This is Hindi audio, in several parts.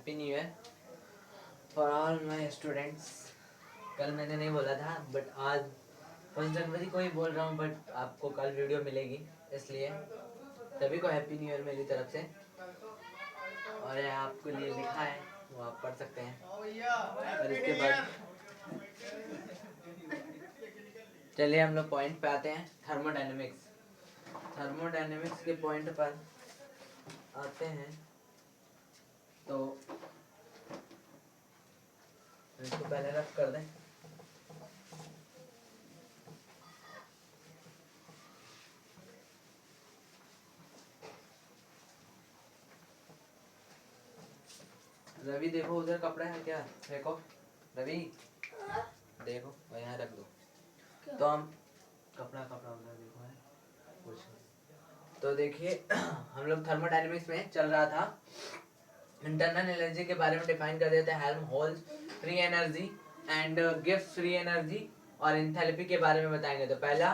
Happy new year for all my students. कल मैंने नहीं बोला था बट आज 1 जनवरी को ही बोल रहा हूँ, बट आपको कल वीडियो मिलेगी, इसलिए सभी को हैप्पी न्यू ईयर मेरी तरफ से। और ये आपके लिए लिखा है, वो आप पढ़ सकते हैं। और इसके बाद चलिए हम लोग पॉइंट पे आते हैं, थर्मोडायनेमिक्स। थर्मोडायनेमिक्स के पॉइंट पर आते हैं तो इसको पहले रफ कर दें। रवि देखो उधर कपड़ा है क्या, देखो रवि देखो और यहाँ रख दो। तो हम कपड़ा उधर देखो है कुछ। तो देखिए हम लोग थर्मोडायनेमिक्स में चल रहा था, इंटरनल एनर्जी के बारे में डिफाइन कर देते हैं। Helmholtz free energy and Gibbs free energy और एंथैल्पी के बारे में बताएंगे। तो पहला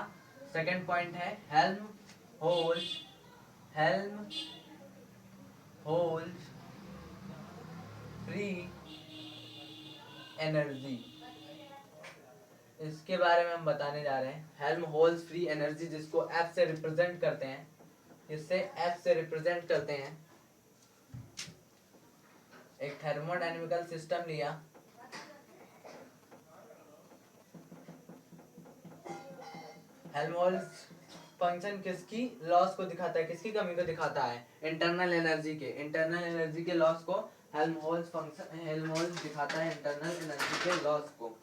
सेकंड पॉइंट है हेल्महोल्ट्ज फ्री एनर्जी, इसके बारे में हम बताने जा रहे हैं। हेल्महोल्ट्ज फ्री एनर्जी जिसको F से रिप्रेजेंट करते हैं, इससे F से रिप्रेजेंट करते हैं। एक थर्मोडायनेमिकल सिस्टम लिया, हेल्महोल्ट्ज फंक्शन किसकी लॉस को दिखाता है, किसकी कमी को दिखाता है, इंटरनल एनर्जी के लॉस को हेल्महोल्ट्ज दिखाता है, इंटरनल एनर्जी के लॉस को।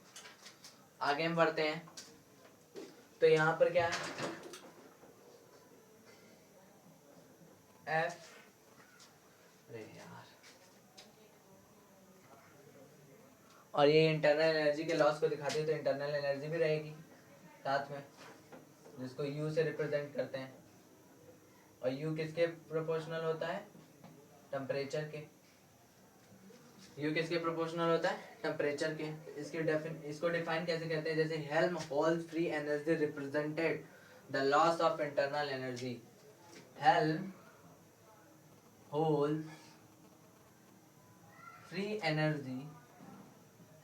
आगे हम बढ़ते हैं तो यहाँ पर क्या है, एफ और ये इंटरनल एनर्जी के लॉस को दिखाती है, तो इंटरनल एनर्जी भी रहेगी साथ में, जिसको U से रिप्रेजेंट करते हैं। और U किसके प्रोपोर्शनल होता है, टेम्परेचर के। U किसके प्रोपोर्शनल होता है, टेम्परेचर के। इसको डिफाइन कैसे करते हैं, जैसे Helmholtz free energy represented the loss of internal energy. Helmholtz free energy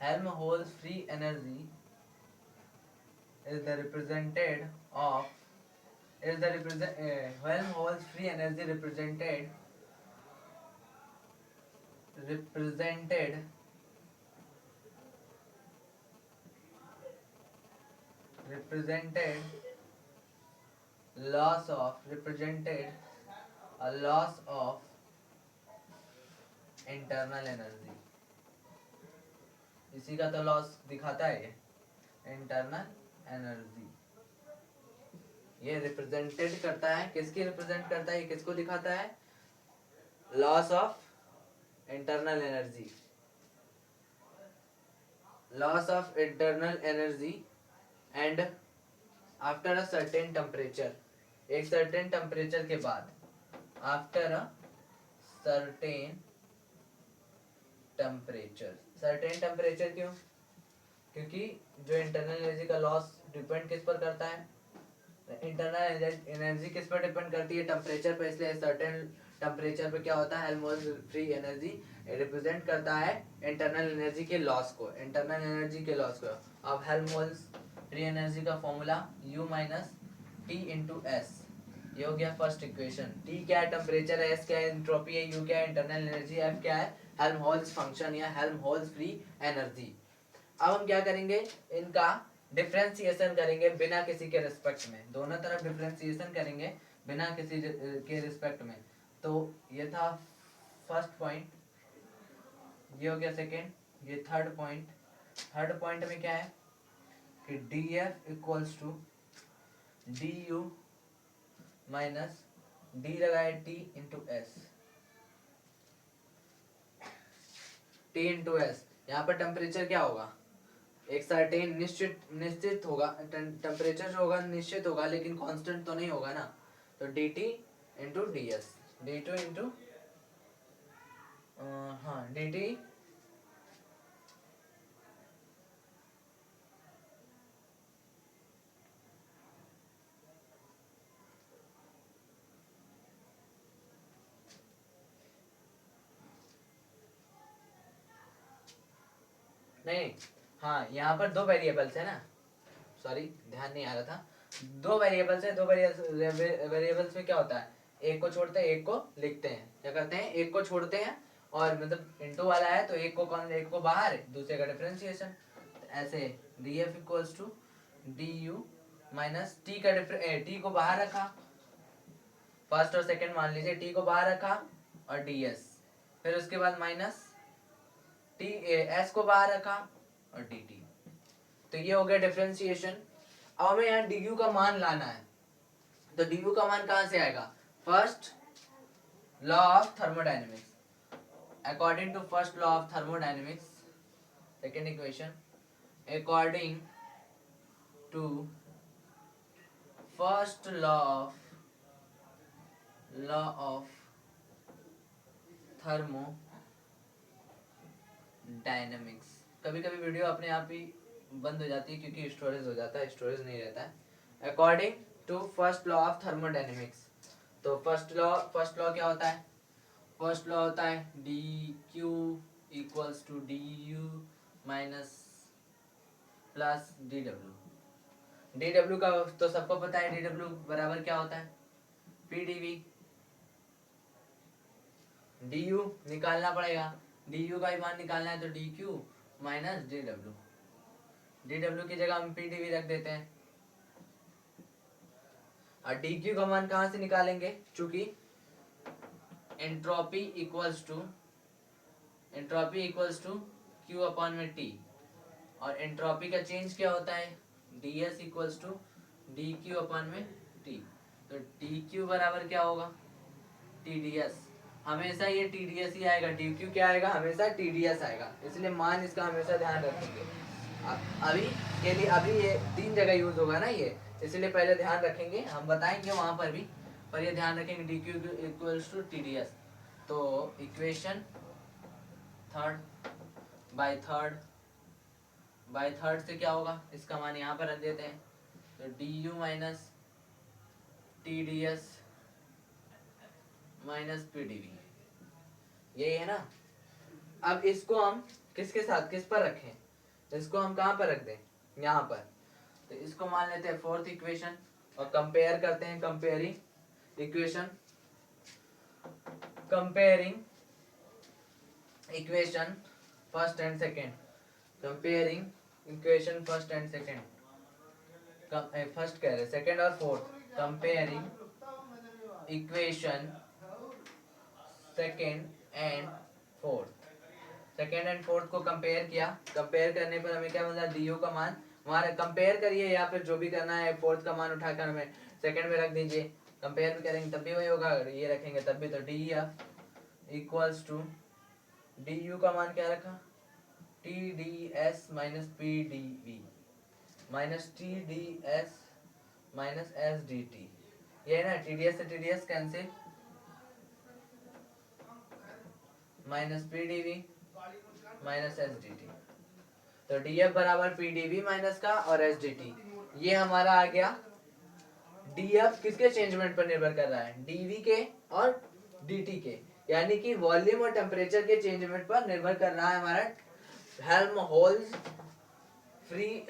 Helmholtz free energy is the represented of Helmholtz free energy represented represented a loss of internal energy। इसी का तो लॉस दिखाता है ये इंटरनल एनर्जी। ये रिप्रेजेंटेड करता है, किसकी रिप्रेजेंट करता है, ये किसको दिखाता है, loss of internal energy. Loss of internal energy and after a certain temperature, एक सर्टेन टेम्परेचर के बाद, आफ्टर अ सर्टेन टेम्परेचर क्यों, क्योंकि जो इंटरनल एनर्जी का लॉस डिपेंड किस पर करता है, इंटरनल एनर्जी किस पर डिपेंड करती है, टेम्परेचर पर। इसलिए सर्टेन टेम्परेचर पे क्या होता है, हेल्महोल्ट्ज फ्री एनर्जी रिप्रेजेंट करता है इंटरनल एनर्जी के लॉस को, अब हेल्महोल्ट्ज फ्री एनर्जी का formula U minus T into S, ये हो गया फर्स्ट इक्वेशन। T क्या है, टेम्परेचर है, S क्या है, एंट्रोपी है, U क्या है, इंटरनल एनर्जी, F क्या है, हेल्महोल्ट्ज फंक्शन या हेल्महोल्ट्ज फ्री एनर्जी। अब हम क्या करेंगे, इनका डिफरेंशिएशन करेंगे बिना किसी के रिस्पेक्ट में, दोनों तरफ डिफरेंशिएशन करेंगे बिना किसी के रिस्पेक्ट में। तो ये था फर्स्ट पॉइंट, ये हो गया सेकेंड, ये थर्ड पॉइंट में क्या है कि dF equals to du minus D लगाए T into S, T into S. यहाँ पर टेम्परेचर क्या होगा, एक सर्टेन निश्चित होगा, टेम्परेचर जो होगा निश्चित होगा, लेकिन कांस्टेंट तो नहीं होगा ना। तो dt into D S, dt into हाँ dt नहीं, हाँ यहाँ पर दो वेरिएबल्स है ना, सॉरी ध्यान नहीं आ रहा था, दो वेरिएबल्स है, दो वेरिएबल्स में क्या होता है, एक को छोड़ते हैं एक को लिखते हैं, क्या करते हैं एक को छोड़ते हैं और मतलब इनटू वाला है तो एक को बाहर दूसरे का डिफरेंशिएशन, ऐसे D F equals to D U minus T का टी को बाहर रखा, फर्स्ट और सेकंड मान लीजिए, टी को बाहर रखा और डी एस, फिर उसके बाद माइनस टी एस को बाहर रखा और डी टी, तो ये हो गया डिफरेंशिएशन। अब हमें यहाँ डी यू का मान लाना है, तो डी यू का मान कहाँ से आएगा, first law of thermodynamics, according to first law of thermodynamics, second equation, according to first law of thermodynamics. कभी कभी वीडियो अपने आप ही बंद हो जाती है क्योंकि स्टोरेज हो जाता है, स्टोरेज नहीं रहता है। According to first law of thermodynamics, तो फर्स्ट लॉ क्या होता है, फर्स्ट लॉ होता है D Q equals to D U minus plus D W. D W का तो सबको पता है, डी डब्ल्यू बराबर क्या होता है, P D V. D U निकालना पड़ेगा, डी यू का ही मान निकालना है तो D Q minus D W, D W की जगह हम पी डी वी रख देते हैं। और डी क्यू का मान कहाँ से निकालेंगे, चूंकि entropy equals to Q upon में टी, और एंट्रोपी का चेंज क्या होता है, D S equals to D Q upon में टी, तो डी क्यू बराबर क्या होगा, टी डी एस। हमेशा ये टी डी एस ही आएगा, डी क्यू क्या आएगा, हमेशा टी डी एस आएगा, इसलिए मान इसका हमेशा ध्यान रखेंगे। अभी के लिए अभी ये तीन जगह यूज होगा ना ये, इसलिए पहले ध्यान रखेंगे, हम बताएंगे वहां पर भी, पर ये ध्यान रखेंगे D Q equals to T D S. तो इक्वेशन बाय थर्ड से क्या होगा, इसका मान यहाँ पर रख देते हैं, तो D U minus T D S minus P D V, यही है ना। अब इसको हम किसके साथ किस पर रखें, इसको हम कहाँ पर रख दें, यहाँ पर, तो इसको मान लेते हैं फोर्थ इक्वेशन और कंपेयर करते हैं, comparing equation first and second, comparing equation first and second, first कह रहे सेकेंड और fourth, comparing equation second and fourth को कंपेयर किया, कंपेयर करने पर हमें क्या मिला, डी यू का मान, हमारा कंपेयर करिए या फिर जो भी करना है, फोर्थ का मान उठाकर हमें सेकंड में रख दीजिए, कंपेयर भी करेंगे तब भी वही होगा, अगर ये रखेंगे तब भी, तो D F equals to D U का मान क्या रखा, T D S minus P D V minus T D S minus S D T, ये है ना, टी डी एस से T D S cancel, minus P D V minus S D T, तो डी एफ बराबर पी डी वी माइनस का और एस डी टी, ये हमारा आ गया। डी एफ किसके चेंजमेंट पर निर्भर कर रहा है, डी वी के और डी टी के, यानी कि वॉल्यूम और टेम्परेचर के चेंजमेंट पर निर्भर कर रहा है हमारा हेल्महोल्ट्ज फ्री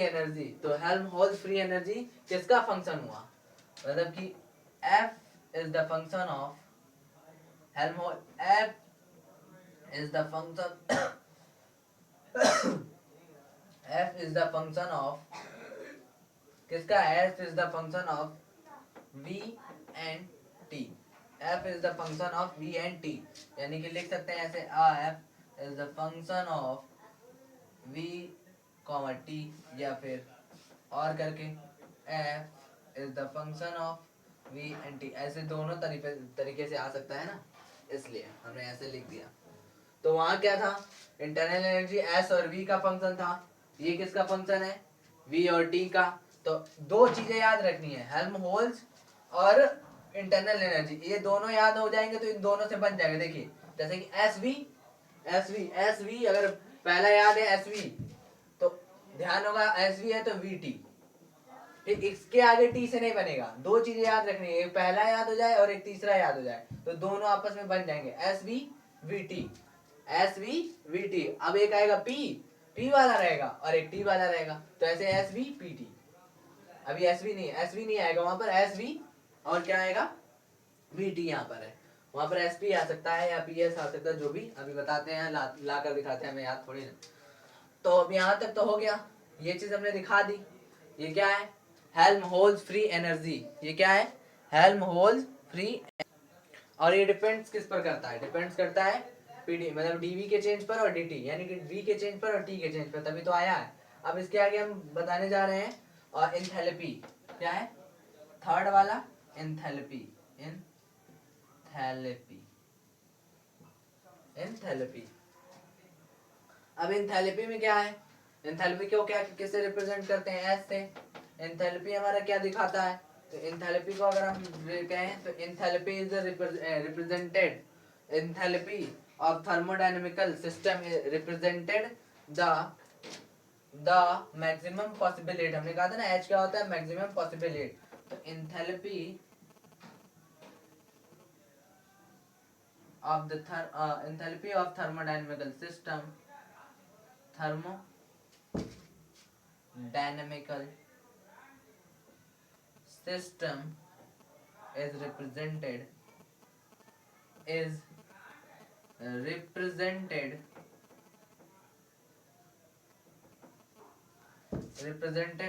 एनर्जी। तो हेल्महोल्ट्ज फ्री एनर्जी किसका फंक्शन हुआ, मतलब कि F is the function of F is the function F is the function of किसका, F is the function of V and T, F is the function of V and T, यानी कि लिख सकते हैं ऐसे, F is the function of V, T, या फिर और करके F is the function of V and T, ऐसे दोनों तरीके से आ सकता है ना, इसलिए हमने ऐसे लिख दिया। तो वहां क्या था, इंटरनल एनर्जी S और V का फंक्शन था, ये किसका फंक्शन है, V और T का। तो दो चीजें याद रखनी है, हेल्महोल्ट्ज और इंटरनल एनर्जी, ये दोनों याद हो जाएंगे तो इन दोनों से बन जाएगा। देखिए जैसे कि एस वी अगर पहला याद है एस वी, तो ध्यान होगा एस वी है तो वी टी, फिर इसके आगे टी से नहीं बनेगा, दो चीजें याद रखनी है, एक पहला याद हो जाए और एक तीसरा याद हो जाए, तो दोनों आपस में बन जाएंगे एस वी वी टी। अब एक आएगा पी, P वाला रहेगा और एक T वाला रहेगा, तो ऐसे SV PT। अभी SV नहीं आएगा वहां पर, SV और क्या आएगा, VT यहाँ पर है, वहां पर SP आ सकता है या PS आ सकता है, जो भी अभी बताते हैं, ला कर दिखाते हैं, हमें याद थोड़ी ना। तो अब यहाँ तक तो हो गया, ये चीज हमने दिखा दी। ये क्या है, हेल्महोल्ट्ज फ्री एनर्जी। ये क्या है, हेल्महोल्ट्ज फ्री, और ये डिपेंड्स किस पर करता है, डिपेंड्स करता है पीडी मतलब डीवी के चेंज पर और डीटी, यानी कि वी के चेंज पर और टी के चेंज पर, तभी तो आया है। अब इसके आगे हम बताने जा रहे हैं और एंथैल्पी क्या है, थर्ड वाला एंथैल्पी, एंथैल्पी, एंथैल्पी। अब एंथैल्पी में क्या है, एंथैल्पी को क्या किससे रिप्रेजेंट करते हैं, एस से। एंथैल्पी हमारा क्या दिखाता है, तो एंथैल्पी को अगर हम कहें तो enthalpy is represented, enthalpy of thermodynamical system represented the maximum possible heat। हमने कहा था ना H क्या होता है, maximum possible heat। तो enthalpy of the enthalpy of thermodynamical system, thermodynamical system is represented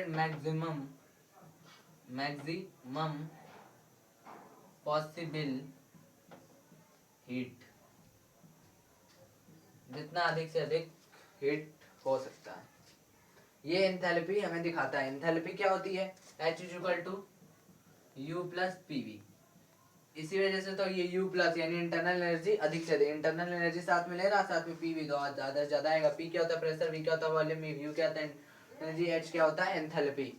maximum possible heat, जितना अधिक से अधिक हीट हो सकता है, ये एंथैल्पी हमें दिखाता है। एंथैल्पी क्या होती है, H equal to U plus PV। इसी वजह से तो ये U प्लस यानी इंटरनल एनर्जी अधिक से अधिक, इंटरनल एनर्जी साथ में ले रहा, साथ में PV दो ज्यादा से ज्यादा आएगा। P क्या होता है प्रेशर, V क्या होता है वॉल्यूम, U क्या होता है एनर्जी, H क्या होता है एंथैल्पी।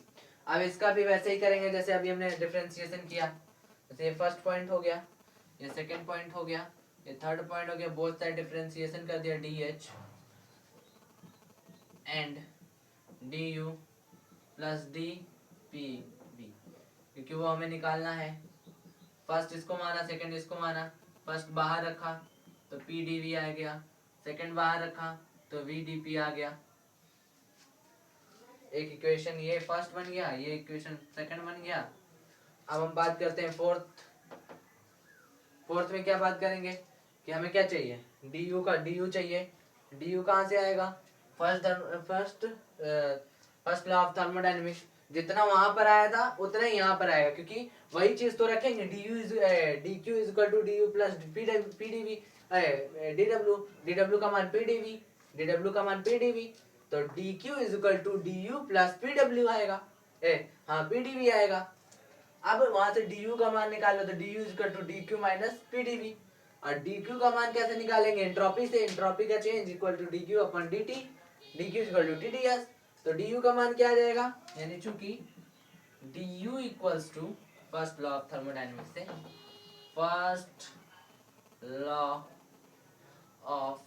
अब इसका भी वैसे ही करेंगे जैसे अभी हमने डिफरेंशिएशन किया। जैसे ये फर्स्ट पॉइंट हो गया, ये सेकंड पॉइंट हो गया, ये थर्ड पॉइंट हो गया, बोथ साइड डिफरेंशिएशन कर दिया DH and DU plus DPV, क्योंकि वो हमें निकालना है। फर्स्ट इसको माना, सेकंड इसको माना, फर्स्ट बाहर रखा तो PDV आ गया, सेकंड बाहर रखा तो VDP आ गया। एक इक्वेशन ये फर्स्ट बन गया, ये इक्वेशन सेकंड बन गया। अब हम बात करते हैं फोर्थ में क्या बात करेंगे कि हमें क्या चाहिए, DU का, DU चाहिए। DU कहाँ से आएगा, फर्स्ट लॉ ऑफ थर्मोडायनेमिक्स, जितना वहां पर आया था उतना ही यहाँ पर आएगा, क्योंकि वही चीज तो रखेंगे। DQ is equal to DU plus PDV, DW का मान PDV, तो DQ is equal to DU plus PW आएगा, हाँ PDV आएगा। अब वहां से DU का मान निकालो तो DU is equal to DQ minus PDV, और DQ का मान कैसे निकालेंगे, एंट्रोपी से, एंट्रोपी का change equal to DQ upon DT, DQ is equal to TDS। तो DU का मान क्या आ जाएगा, यानी चूंकि DU equals to first law of thermodynamics से, फर्स्ट लॉ ऑफ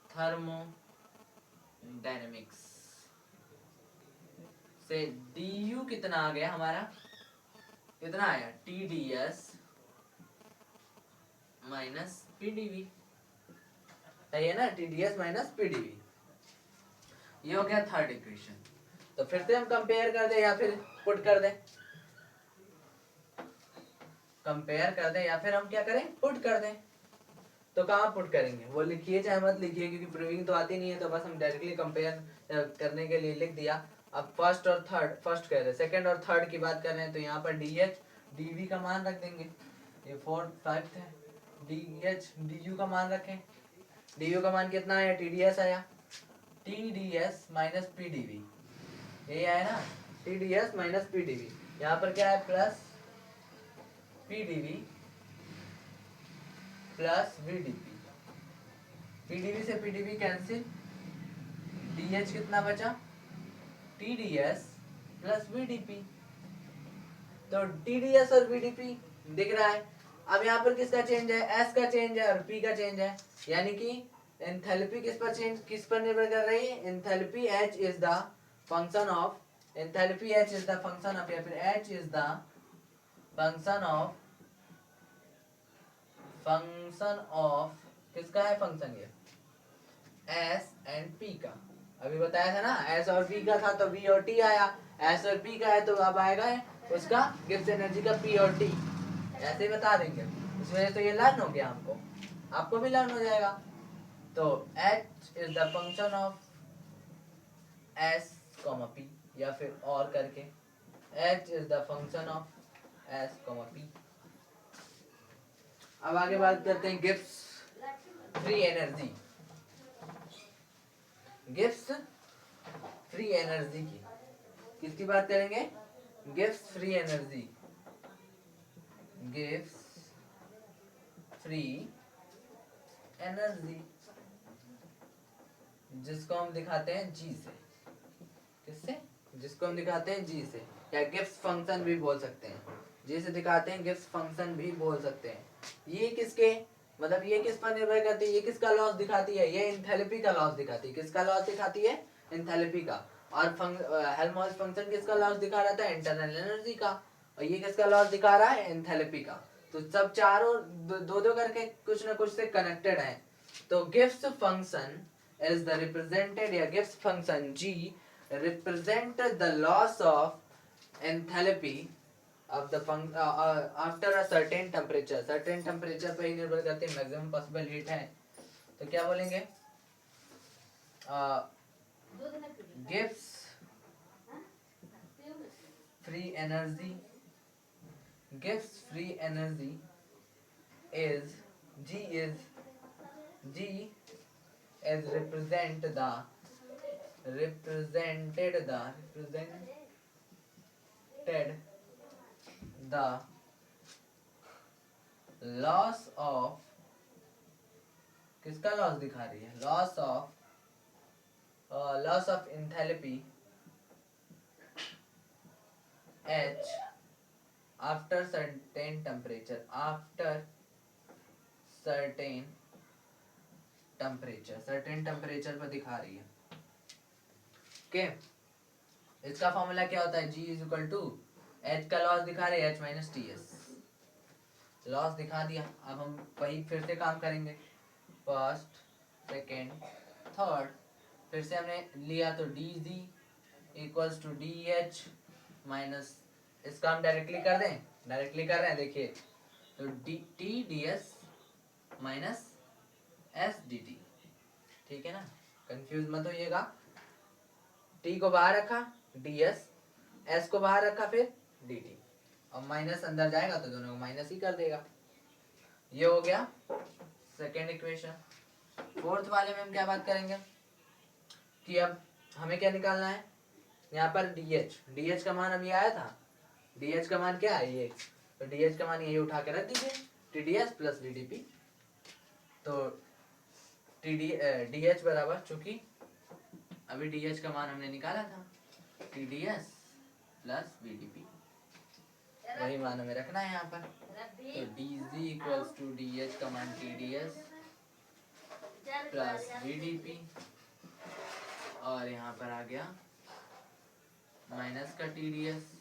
थर्मोडायनेमिक्स से DU कितना आ गया हमारा, कितना आया TDS माइनस PDV, सही है ना, TDS माइनस PDV। ये हो गया थर्ड इक्वेशन। तो फिर से हम कंपेयर कर दे या फिर पुट कर दे, कंपेयर कर दे या फिर हम क्या करें, पुट कर दें। तो कहाँ पुट करेंगे, वो लिखिए चाहे मत लिखिए, क्योंकि प्रूविंग तो आती नहीं है, तो बस हम डायरेक्टली कंपेयर करने के लिए लिख दिया। अब फर्स्ट और थर्ड, फर्स्ट कह रहे सेकंड और थर्ड की बात कर रहे हैं, तो यहाँ पर DH DV का मान रख देंगे, ये फोर्थ फिफ्थ है, DH DU का मान रखें, DU का मान कितना आया, TDS आया, TDS माइनस PDV, यही आया ना, TDS माइनस PDV। यहाँ पर क्या है, plus PDV plus VDP, PDV से PDV कैंसिल, DH कितना बचा, TDS प्लस VDP। तो TDS और VDP दिख रहा है। अब यहाँ पर किसका चेंज है, S का चेंज है और P का चेंज है, यानी कि एंथैल्पी किस पर निर्भर कर रही है, enthalpy H is the function of, enthalpy H is the function of, या फिर H is the function of किसका है फंक्शन, ये S एंड P का, अभी बताया था ना, एस और पी का था तो वी और टी आया, एस और पी का है तो अब आएगा उसका गिब्स एनर्जी का पी और टी, ऐसे ही बता देंगे। इस वजह से ये लर्न हो गया हमको, आपको भी लर्न हो जाएगा। तो H is the function of S, P, या फिर और करके H is the function of S, P। अब आगे बात करते हैं Gibbs free energy, Gibbs free energy की। किसकी बात करेंगे? Gibbs free energy, Gibbs free energy, जिसको हम दिखाते हैं जी से। किससे? जिसको हम दिखाते हैं जी से, या गिब्स फंक्शन भी बोल सकते हैं। जी से दिखाते हैं, गिब्स फंक्शन भी बोल सकते हैं। ये किसके मतलब ये किस पर निर्भर करती है? ये किसका लॉस दिखाती है? ये एंथैल्पी का लॉस दिखाती है। किसका लॉस दिखाती है? एंथैल्पी का। और हेल्महोल्ट्ज फंक्शन किसका लॉस दिखा रहा था? इंटरनल एनर्जी का। और ये किसका लॉस दिखा रहा है? एंथैल्पी का। तो सब चारों दो दो करके कुछ ना कुछ से कनेक्टेड है। तो Gibbs function is the represented, या Gibbs function G represent the loss of enthalpy of the after a certain temperature। certain temperature पे ही निर्भर करते हैं, maximum possible heat है तो क्या बोलेंगे? Gibbs free energy, Gibbs free energy is G is represented the loss of, किसका लॉस दिखा रही है? Loss of enthalpy H after certain temperature, certain temperature पर दिखा रही है। ओके, इसका फॉर्मूला क्या होता है? G is equal to H का लॉस दिखा रहे हैं, H minus T S. Loss दिखा दिया, अब हम वही फिर से काम करेंगे। फर्स्ट, सेकेंड, थर्ड, फिर से हमने लिया तो D G equals to D H minus, इसका हम डायरेक्टली कर दें, डायरेक्टली कर रहे हैं देखिए, तो D T D S minus S D T. ठीक है ना, कंफ्यूज मत होइएगा। टी को बाहर रखा, डी एस को बाहर रखा, फिर डी टी, और माइनस अंदर जाएगा तो दोनों को माइनस ही कर देगा। ये हो गया सेकेंड इक्वेशन। फोर्थ वाले में हम क्या बात करेंगे कि अब हमें क्या निकालना है? यहाँ पर डी एच का मान अभी आया था, डी एच का मान क्या है? ये, तो डी एच का मान यही उठा के रख दीजिए, T D S plus D D P. तो डी एच बराबर, चूंकि अभी डी एच का मान हमने निकाला था, T D S plus V D P, वही मान हमें रखना है यहाँ पर। तो D G equals to D H का मान T D S plus V D P, और यहाँ पर आ गया माइनस का T D S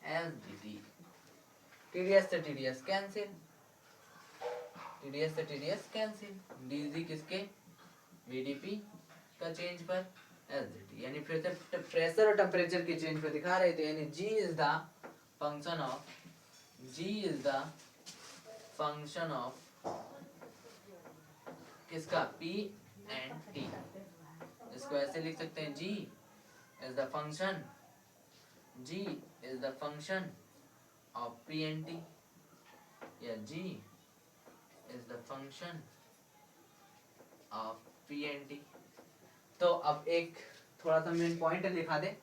S D T. T D S से T D S cancel, T D S से T D S cancel, D G किसके? वी डी पी का चेंज पर एस डी टी, यानी फिर से प्रेशर और टेम्परेचर के चेंज पर दिखा रहे थे। यानी G is the function of किसका? P and T. इसको ऐसे लिख सकते हैं, G is the function of P and T, या G is the function of P and T. तो अब एक थोड़ा सा मेन पॉइंट लिखा दे,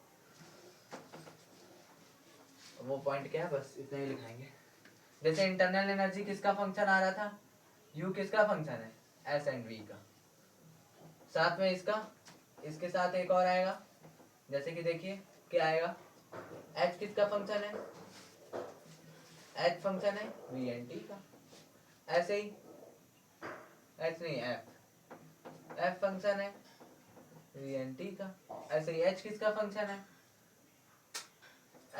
वो पॉइंट क्या है बस इतना ही लिखाएंगे। जैसे इंटरनल एनर्जी किसका फंक्शन आ रहा था? U किसका फंक्शन है? S एंड V का। साथ में इसके साथ एक और आएगा, जैसे कि देखिए क्या आएगा, H किसका फंक्शन है? H फंक्शन है V एंड T का। ऐसे ही H नहीं, F फंक्शन है V एंड T का। ऐसे ही H किसका फंक्शन है?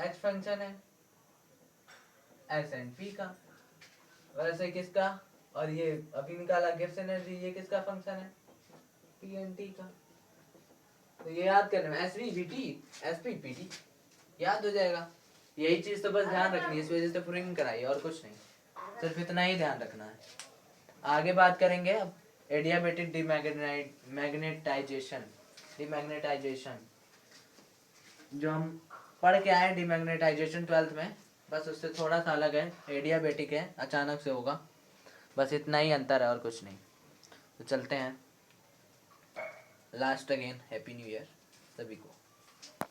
H फंक्शन है S एंड P का। वैसे किसका? और ये अभी निकाला गिब्स एनर्जी, ये किसका फंक्शन है? P एंड T का। तो ये याद करना है, SVBT SPPT याद हो जाएगा। यही चीज तो बस ध्यान रखनी है, इस वजह से प्रूविंग कराई और कुछ नहीं, सिर्फ इतना ही ध्यान रखना है। आगे बात करेंगे अब एडियाबेटिक डिमैग्नेटाइजेशन। डिमैग्नेटाइजेशन जो हम पढ़ के आए डिमैग्नेटाइजेशन 12th में, बस उससे थोड़ा सा अलग है। एडियाबेटिक है, अचानक से होगा, बस इतना ही अंतर है और कुछ नहीं। तो चलते हैं। Last again happy new year सभी को।